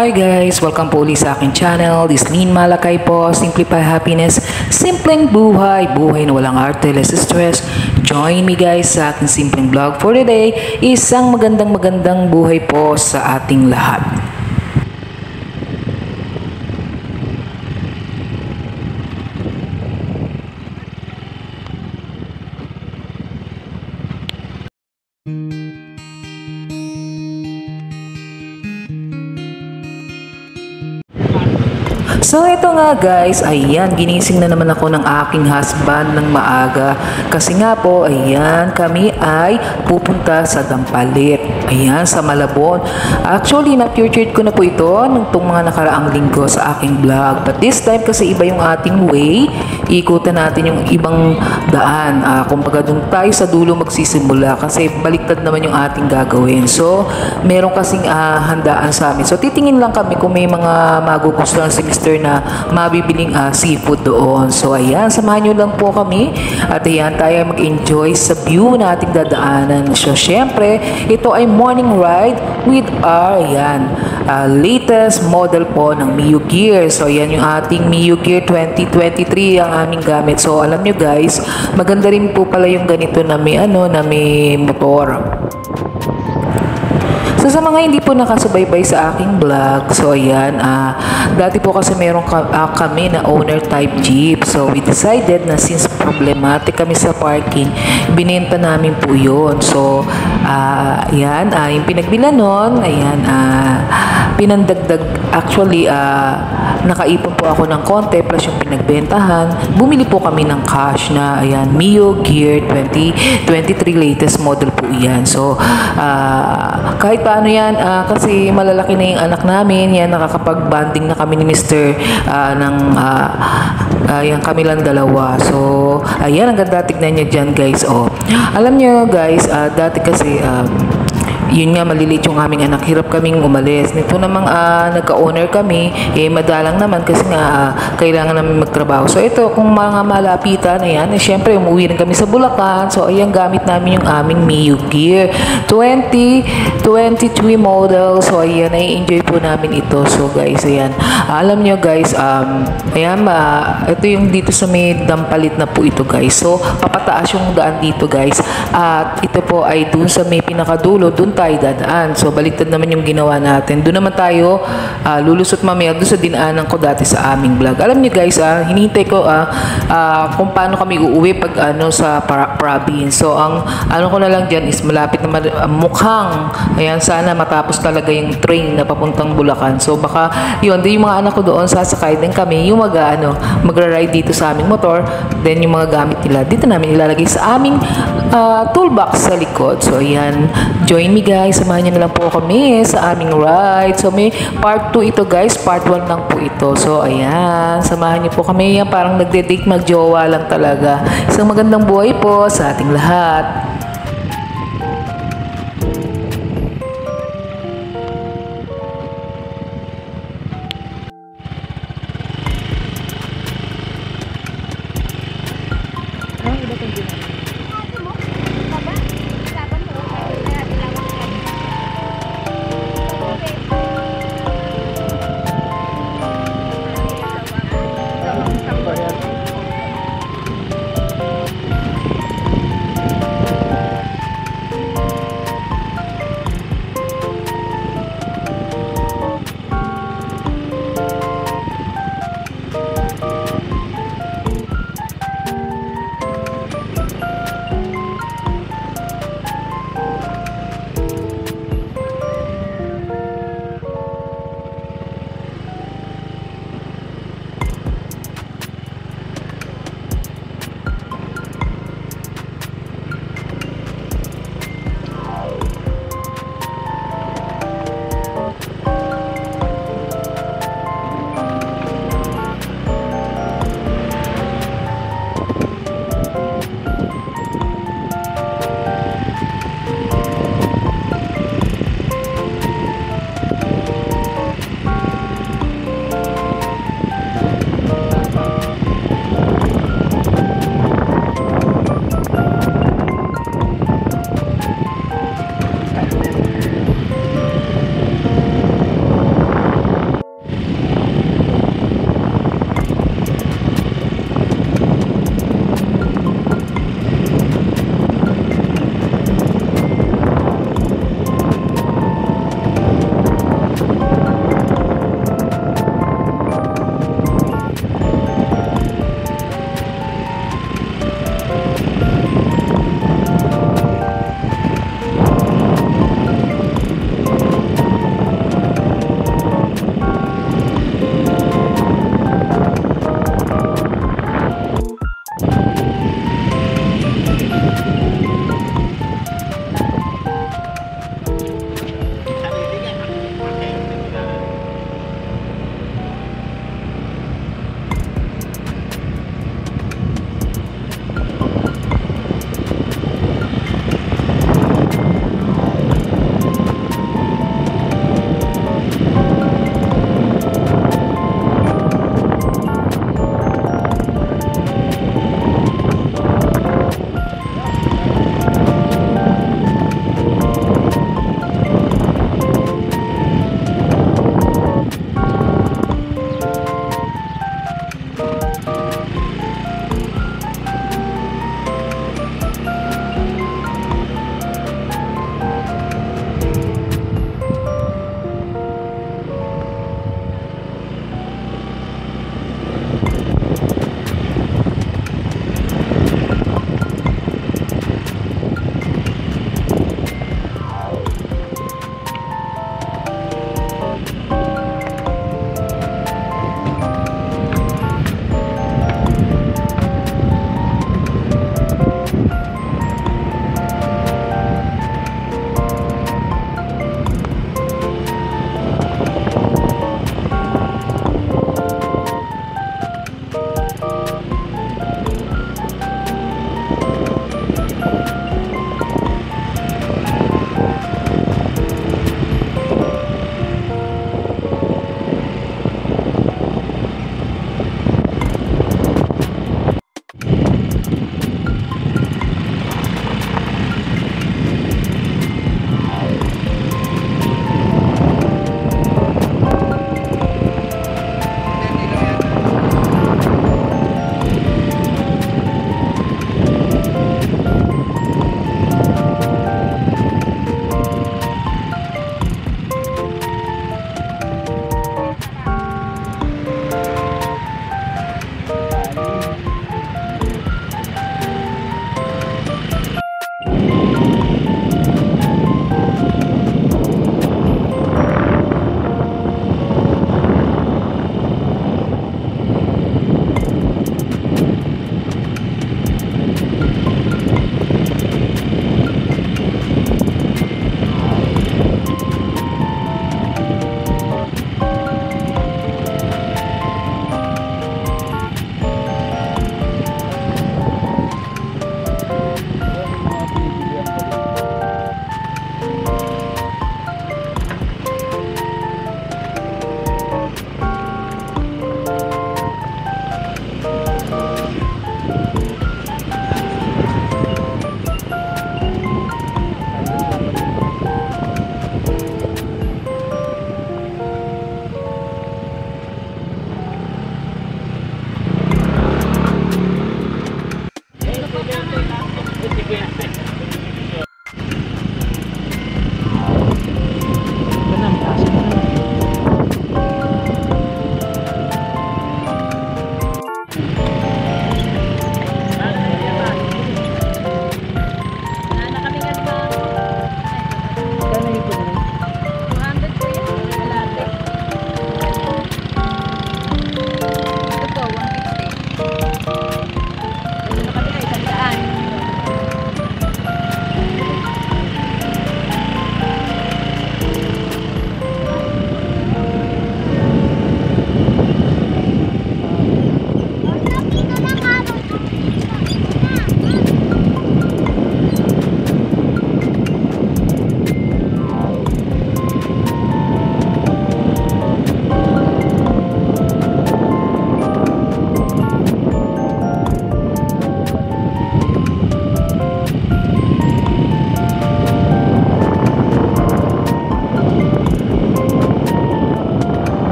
Hi guys! Welcome po ulit sa aking channel. This is Lynn Malakay po. Simplify Happiness. Simpleng buhay. Buhay na walang arte, less stress. Join me guys sa aking simpleng vlog for today. Isang magandang buhay po sa ating lahat. So ito nga guys, ayan, ginising na naman ako ng aking husband ng maaga. Kasi nga po, ayan, kami ay pupunta sa Dampalit. Ayan, sa Malabon. Actually, na-featured ko na po ito nung mga nakaraang linggo sa aking vlog. But this time kasi iba yung ating way. Ikutan natin yung ibang daan. Kumbaga dun tayo sa dulo magsisimula kasi baliktad naman yung ating gagawin. So, meron kasing handaan sa amin. So, titingin lang kami kung may mga magugustuhan si Mr. na mabibiling seafood doon. So, ayan, samahan nyo lang po kami. At ayan, tayo mag-enjoy sa view na ating dadaanan. So, syempre, ito ay morning ride with our, ayan, latest model po ng Mio Gear. So, ayan yung ating Mio Gear 2023 ang aming gamit. So, alam nyo guys, maganda rin po pala yung ganito na may, na may motor. So, sa mga hindi po nakasubaybay sa aking vlog, so ayan, dati po kasi meron kami na owner type jeep. So, we decided na since problematic kami sa parking, binenta namin po yun. So, ayan, yung pinagbila nun, ayan, pinandagdag, actually, nakaipon po ako ng konti plus yung pinagbentahan. Bumili po kami ng cash na, ayan, Mio Gear 2023 latest model po yan. So, kahit paano yan, kasi malalaki na yung anak namin, yan, nakakapag-banding na kami ni Mr. Yan, kami lang dalawa. So, ayan, ang ganda tignan niya dyan, guys. Oh, alam niyo guys, dati kasi, yun nga, maliliit yung aming anak, hirap kaming umalis. Nito namang nagka-owner kami, madalang naman kasi nga kailangan namin magtrabaho. So ito, kung mga malapitan na yan, syempre umuwi rin kami sa Bulacan. So ayan, gamit namin yung aming Mio Gear 2023 model. So ayan, nai-enjoy po namin ito. So guys, ayan, alam nyo guys, ayan, ito yung dito sa may Dampalit na po ito guys. So papataas yung daan dito guys. At ito po ay dun sa may pinakadulo, dun tayo dadaan. So, baliktad naman yung ginawa natin. Doon naman tayo lulusot mamaya doon sa dinaanan ko dati sa aming vlog. Alam niyo guys, hinihintay ko kung paano kami uuwi pag sa province. So, ang ko na lang dyan is malapit na mukhang, ayan, sana matapos talaga yung train na papuntang Bulacan. So, baka yun, din yung mga anak ko doon, sasakay din kami, yung magra-ride dito sa aming motor, then yung mga gamit nila, dito namin ilalagay sa aming toolbox sa likod. So, ayan, join me guys, samahan niyo na lang po kami sa aming ride. So, may part 2 ito guys, part 1 lang po ito. So, ayan, samahan niyo po kami. Yan, parang nagde-date, magjowa lang talaga. Isang magandang buhay po sa ating lahat.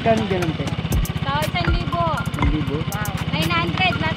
Magkano ganun te? Tao, 1,000. 1,000? Wow. 900 lahat